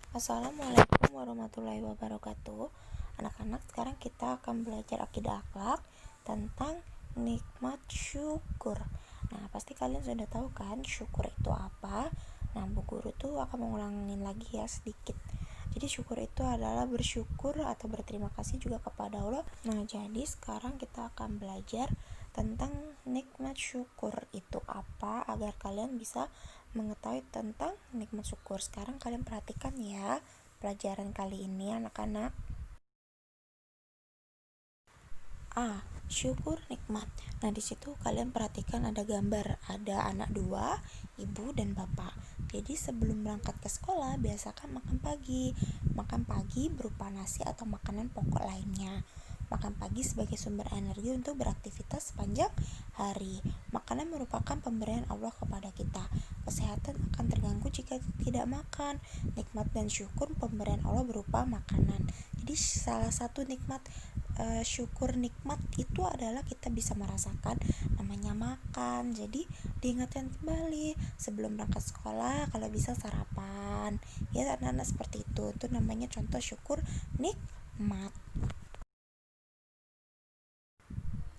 Assalamualaikum warahmatullahi wabarakatuh. Anak-anak, sekarang kita akan belajar akidah akhlak tentang nikmat syukur. Nah, pasti kalian sudah tahu kan syukur itu apa? Nah, Bu Guru tuh akan mengulangin lagi ya sedikit. Jadi syukur itu adalah bersyukur atau berterima kasih juga kepada Allah. Nah, jadi sekarang kita akan belajar tentang nikmat syukur itu apa agar kalian bisa mengetahui tentang nikmat syukur. Sekarang kalian perhatikan ya pelajaran kali ini anak-anak. Syukur nikmat. Nah, di situ kalian perhatikan ada gambar, ada anak dua, ibu dan bapak. Jadi sebelum berangkat ke sekolah, biasakan makan pagi. Makan pagi berupa nasi atau makanan pokok lainnya. Makan pagi sebagai sumber energi untuk beraktivitas sepanjang hari. Makanan merupakan pemberian Allah kepada kita. Kesehatan akan terganggu jika tidak makan. Nikmat dan syukur pemberian Allah berupa makanan. Jadi salah satu nikmat syukur nikmat itu adalah kita bisa merasakan namanya makan. Jadi diingatkan kembali sebelum berangkat sekolah kalau bisa sarapan ya anak-anak, seperti itu namanya contoh syukur nikmat.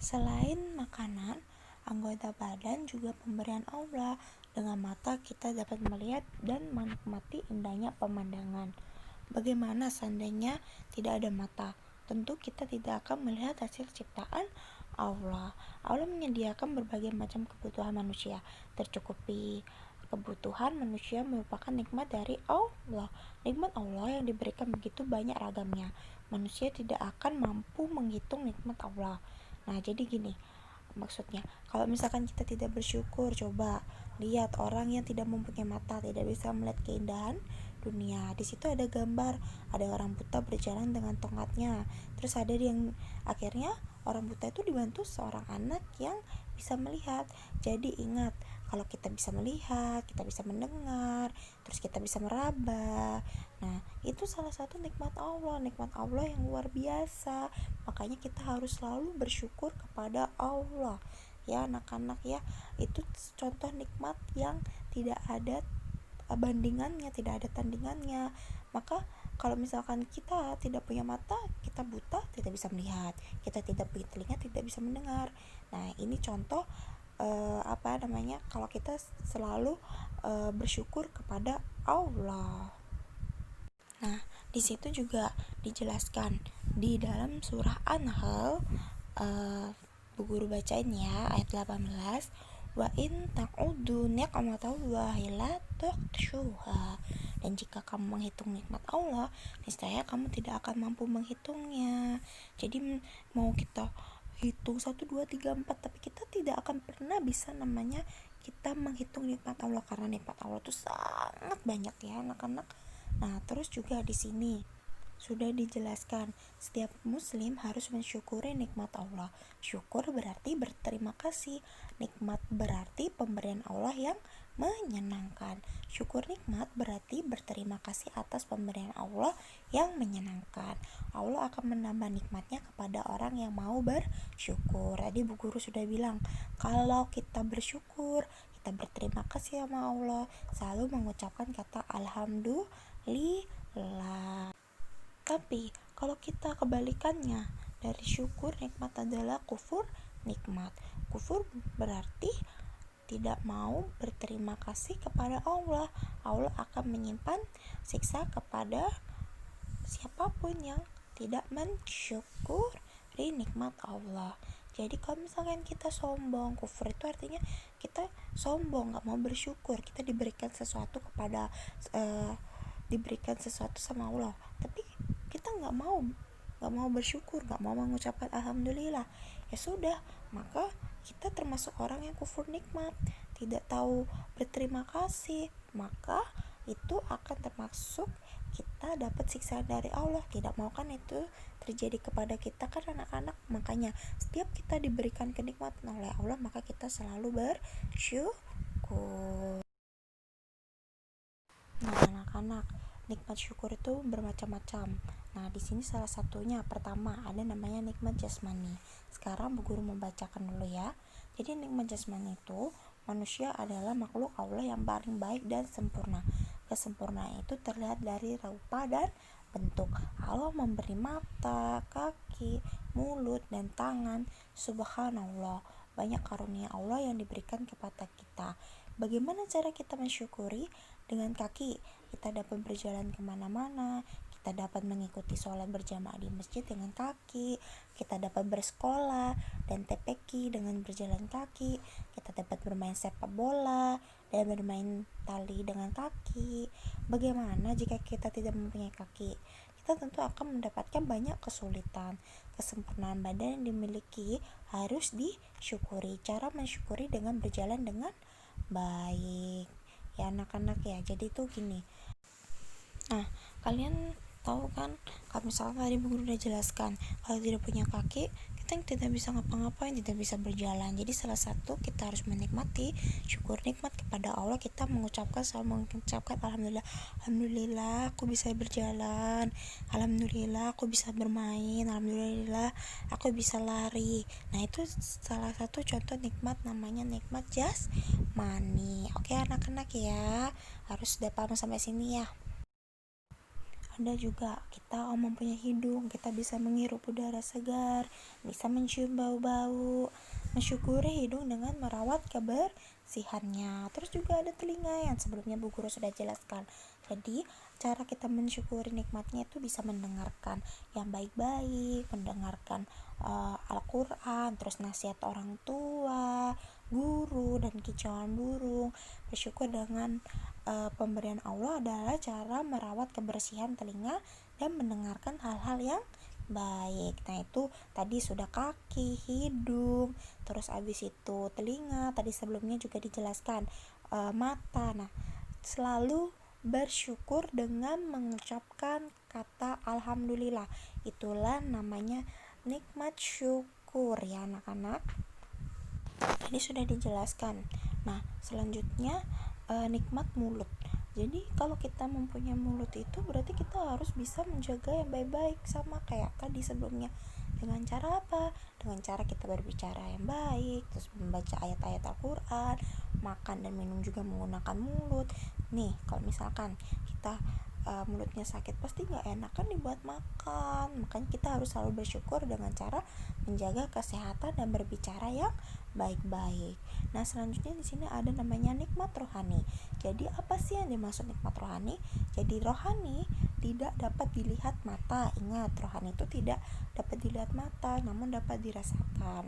Selain makanan, anggota badan juga pemberian Allah. Dengan mata kita dapat melihat dan menikmati indahnya pemandangan. Bagaimana seandainya tidak ada mata? Tentu kita tidak akan melihat hasil ciptaan Allah. Allah menyediakan berbagai macam kebutuhan manusia. Tercukupi kebutuhan manusia merupakan nikmat dari Allah. Nikmat Allah yang diberikan begitu banyak ragamnya. Manusia tidak akan mampu menghitung nikmat Allah. Nah, jadi gini maksudnya, kalau misalkan kita tidak bersyukur, coba lihat orang yang tidak mempunyai mata, tidak bisa melihat keindahan dunia. Di situ ada gambar, ada orang buta berjalan dengan tongkatnya. Terus ada yang akhirnya orang buta itu dibantu seorang anak yang bisa melihat. Jadi ingat, kalau kita bisa melihat, kita bisa mendengar, terus kita bisa meraba. Nah, itu salah satu nikmat Allah yang luar biasa. Makanya kita harus selalu bersyukur kepada Allah. Ya anak-anak ya, itu contoh nikmat yang tidak ada bandingannya, tidak ada tandingannya. Maka kalau misalkan kita tidak punya mata, kita buta, tidak bisa melihat. Kita tidak punya telinga, tidak bisa mendengar. Nah, ini contoh kalau kita selalu bersyukur kepada Allah. Nah, di situ juga dijelaskan di dalam surah An-Nahl, Bu Guru bacain ya ayat 18. Wa in ta'uddu ni'matallahi la tuhsuha. Dan jika kamu menghitung nikmat Allah, niscaya kamu tidak akan mampu menghitungnya. Jadi mau kita hitung 1 2 3 4, tapi kita tidak akan pernah bisa namanya kita menghitung nikmat Allah, karena nikmat Allah itu sangat banyak ya anak-anak. Nah, terus juga di sini sudah dijelaskan setiap muslim harus mensyukuri nikmat Allah. Syukur berarti berterima kasih. Nikmat berarti pemberian Allah yang menyenangkan. Syukur nikmat berarti berterima kasih atas pemberian Allah yang menyenangkan. Allah akan menambah nikmatnya kepada orang yang mau bersyukur. Tadi Bu Guru sudah bilang, kalau kita bersyukur, kita berterima kasih sama Allah, selalu mengucapkan kata alhamdulillah. Tapi kalau kita kebalikannya, dari syukur nikmat adalah kufur nikmat. Kufur berarti tidak mau berterima kasih kepada Allah. Allah akan menyimpan siksa kepada siapapun yang tidak mensyukuri nikmat Allah. Jadi kalau misalkan kita sombong, kufur itu artinya kita sombong, gak mau bersyukur. Kita diberikan sesuatu sama Allah, tapi kita nggak mau bersyukur, nggak mau mengucapkan alhamdulillah, ya sudah, maka kita termasuk orang yang kufur nikmat, tidak tahu berterima kasih. Maka itu akan termasuk kita dapat siksa dari Allah. Tidak mau kan itu terjadi kepada kita kan anak-anak. Makanya setiap kita diberikan kenikmatan oleh Allah, maka kita selalu bersyukur. Nah anak-anak, nikmat syukur itu bermacam-macam. Nah, di sini salah satunya pertama ada namanya nikmat jasmani. Sekarang Bu Guru membacakan dulu ya. Jadi nikmat jasmani itu, manusia adalah makhluk Allah yang paling baik dan sempurna. Kesempurnaan itu terlihat dari rupa dan bentuk. Allah memberi mata, kaki, mulut, dan tangan. Subhanallah, banyak karunia Allah yang diberikan kepada kita. Bagaimana cara kita mensyukuri? Dengan kaki, kita dapat berjalan kemana-mana, kita dapat mengikuti sholat berjamaah di masjid dengan kaki, kita dapat bersekolah dan TPQ dengan berjalan kaki, kita dapat bermain sepak bola dan bermain tali dengan kaki. Bagaimana jika kita tidak mempunyai kaki? Kita tentu akan mendapatkan banyak kesulitan. Kesempurnaan badan yang dimiliki harus disyukuri. Cara mensyukuri dengan berjalan dengan baik, ya anak-anak ya. Jadi itu gini, nah kalian tahu kan, kalau misalnya tadi Bu Guru udah jelaskan, kalau tidak punya kaki kita tidak bisa ngapa-ngapain, tidak bisa berjalan. Jadi salah satu kita harus menikmati, syukur nikmat kepada Allah. Kita selalu mengucapkan alhamdulillah, alhamdulillah aku bisa berjalan, alhamdulillah aku bisa bermain, alhamdulillah aku bisa lari. Nah itu salah satu contoh nikmat, namanya nikmat jasmani. Oke anak-anak ya, harus udah paham sampai sini ya. Ada juga kita mempunyai hidung, kita bisa menghirup udara segar, bisa mencium bau-bau. Mensyukuri hidung dengan merawat kebersihannya. Terus juga ada telinga yang sebelumnya Bu Guru sudah jelaskan. Jadi cara kita mensyukuri nikmatnya itu bisa mendengarkan yang baik-baik, mendengarkan Al-Quran, terus nasihat orang tua, guru, dan kicauan burung. Bersyukur dengan pemberian Allah adalah cara merawat kebersihan telinga dan mendengarkan hal-hal yang baik. Nah itu tadi sudah kaki, hidung, terus abis itu telinga, tadi sebelumnya juga dijelaskan mata. Nah selalu bersyukur dengan mengucapkan kata alhamdulillah, itulah namanya nikmat syukur ya anak-anak. Tadi sudah dijelaskan. Nah selanjutnya nikmat mulut. Jadi kalau kita mempunyai mulut itu berarti kita harus bisa menjaga yang baik-baik, sama kayak tadi sebelumnya. Dengan cara apa? Dengan cara kita berbicara yang baik, terus membaca ayat-ayat Al-Quran, makan dan minum juga menggunakan mulut. Nih kalau misalkan kita mulutnya sakit, pasti nggak enak kan dibuat makan. Makanya kita harus selalu bersyukur dengan cara menjaga kesehatan dan berbicara yang baik-baik. Nah selanjutnya di sini ada namanya nikmat rohani. Jadi apa sih yang dimaksud nikmat rohani? Jadi rohani tidak dapat dilihat mata. Ingat, rohani itu tidak dapat dilihat mata, namun dapat dirasakan.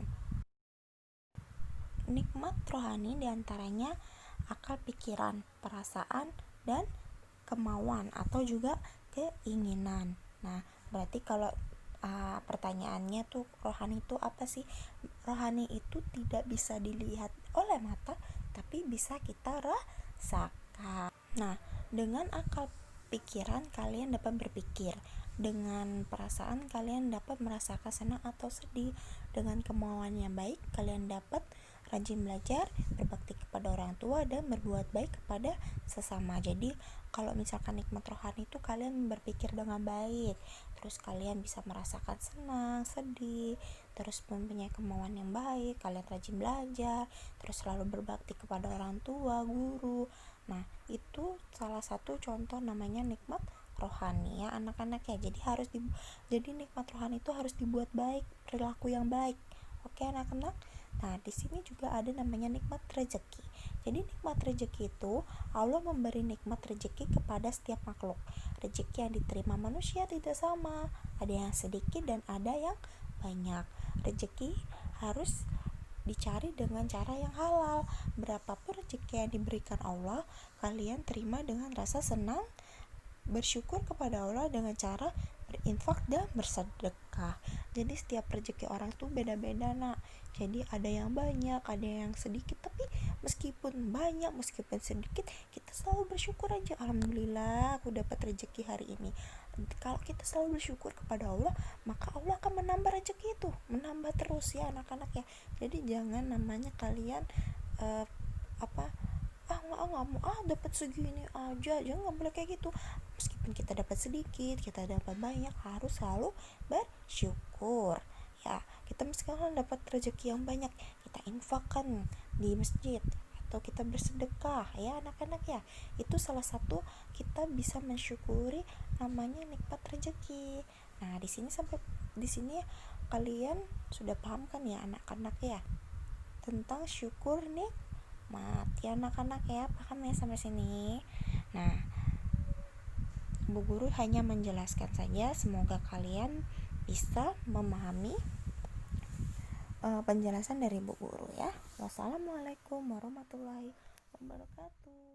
Nikmat rohani diantaranya akal pikiran, perasaan, dan kemauan atau juga keinginan. Nah berarti kalau pertanyaannya tuh, rohani itu apa sih? Rohani itu tidak bisa dilihat oleh mata, tapi bisa kita rasakan. Nah dengan akal pikiran kalian dapat berpikir, dengan perasaan kalian dapat merasakan senang atau sedih, dengan kemauan yang baik kalian dapat rajin belajar, berbakti kepada orang tua, dan berbuat baik kepada sesama. Jadi kalau misalkan nikmat rohani itu kalian berpikir dengan baik, terus kalian bisa merasakan senang, sedih, terus mempunyai kemauan yang baik, kalian rajin belajar, terus selalu berbakti kepada orang tua, guru. Nah itu salah satu contoh namanya nikmat rohani ya anak-anak ya. Jadi nikmat rohani itu harus dibuat baik, perilaku yang baik. Oke anak-anak. Nah di sini juga ada namanya nikmat rezeki. Jadi nikmat rezeki itu Allah memberi nikmat rezeki kepada setiap makhluk. Rezeki yang diterima manusia tidak sama, ada yang sedikit dan ada yang banyak. Rezeki harus dicari dengan cara yang halal. Berapapun rezeki yang diberikan Allah, kalian terima dengan rasa senang, bersyukur kepada Allah dengan cara berinfak dan bersedekah. Jadi setiap rezeki orang tuh beda-beda nak. Jadi ada yang banyak, ada yang sedikit, tapi meskipun banyak, meskipun sedikit, kita selalu bersyukur aja. Alhamdulillah aku dapat rezeki hari ini. Kalau kita selalu bersyukur kepada Allah, maka Allah akan menambah rezeki itu, menambah terus ya anak-anak ya. Jadi jangan namanya kalian nggak mau dapat segini aja, jangan, nggak boleh kayak gitu. Meskipun kita dapat sedikit, kita dapat banyak, harus selalu bersyukur ya. Kita misalkan dapat rezeki yang banyak, kita infakkan di masjid atau kita bersedekah ya anak-anak ya. Itu salah satu kita bisa mensyukuri namanya nikmat rezeki. Nah, di sini kalian sudah paham kan ya anak-anak ya tentang syukur nikmat ya anak-anak ya, paham ya sampai sini. Nah, Bu Guru hanya menjelaskan saja, semoga kalian bisa memahami penjelasan dari Bu Guru ya. Wassalamualaikum warahmatullahi wabarakatuh.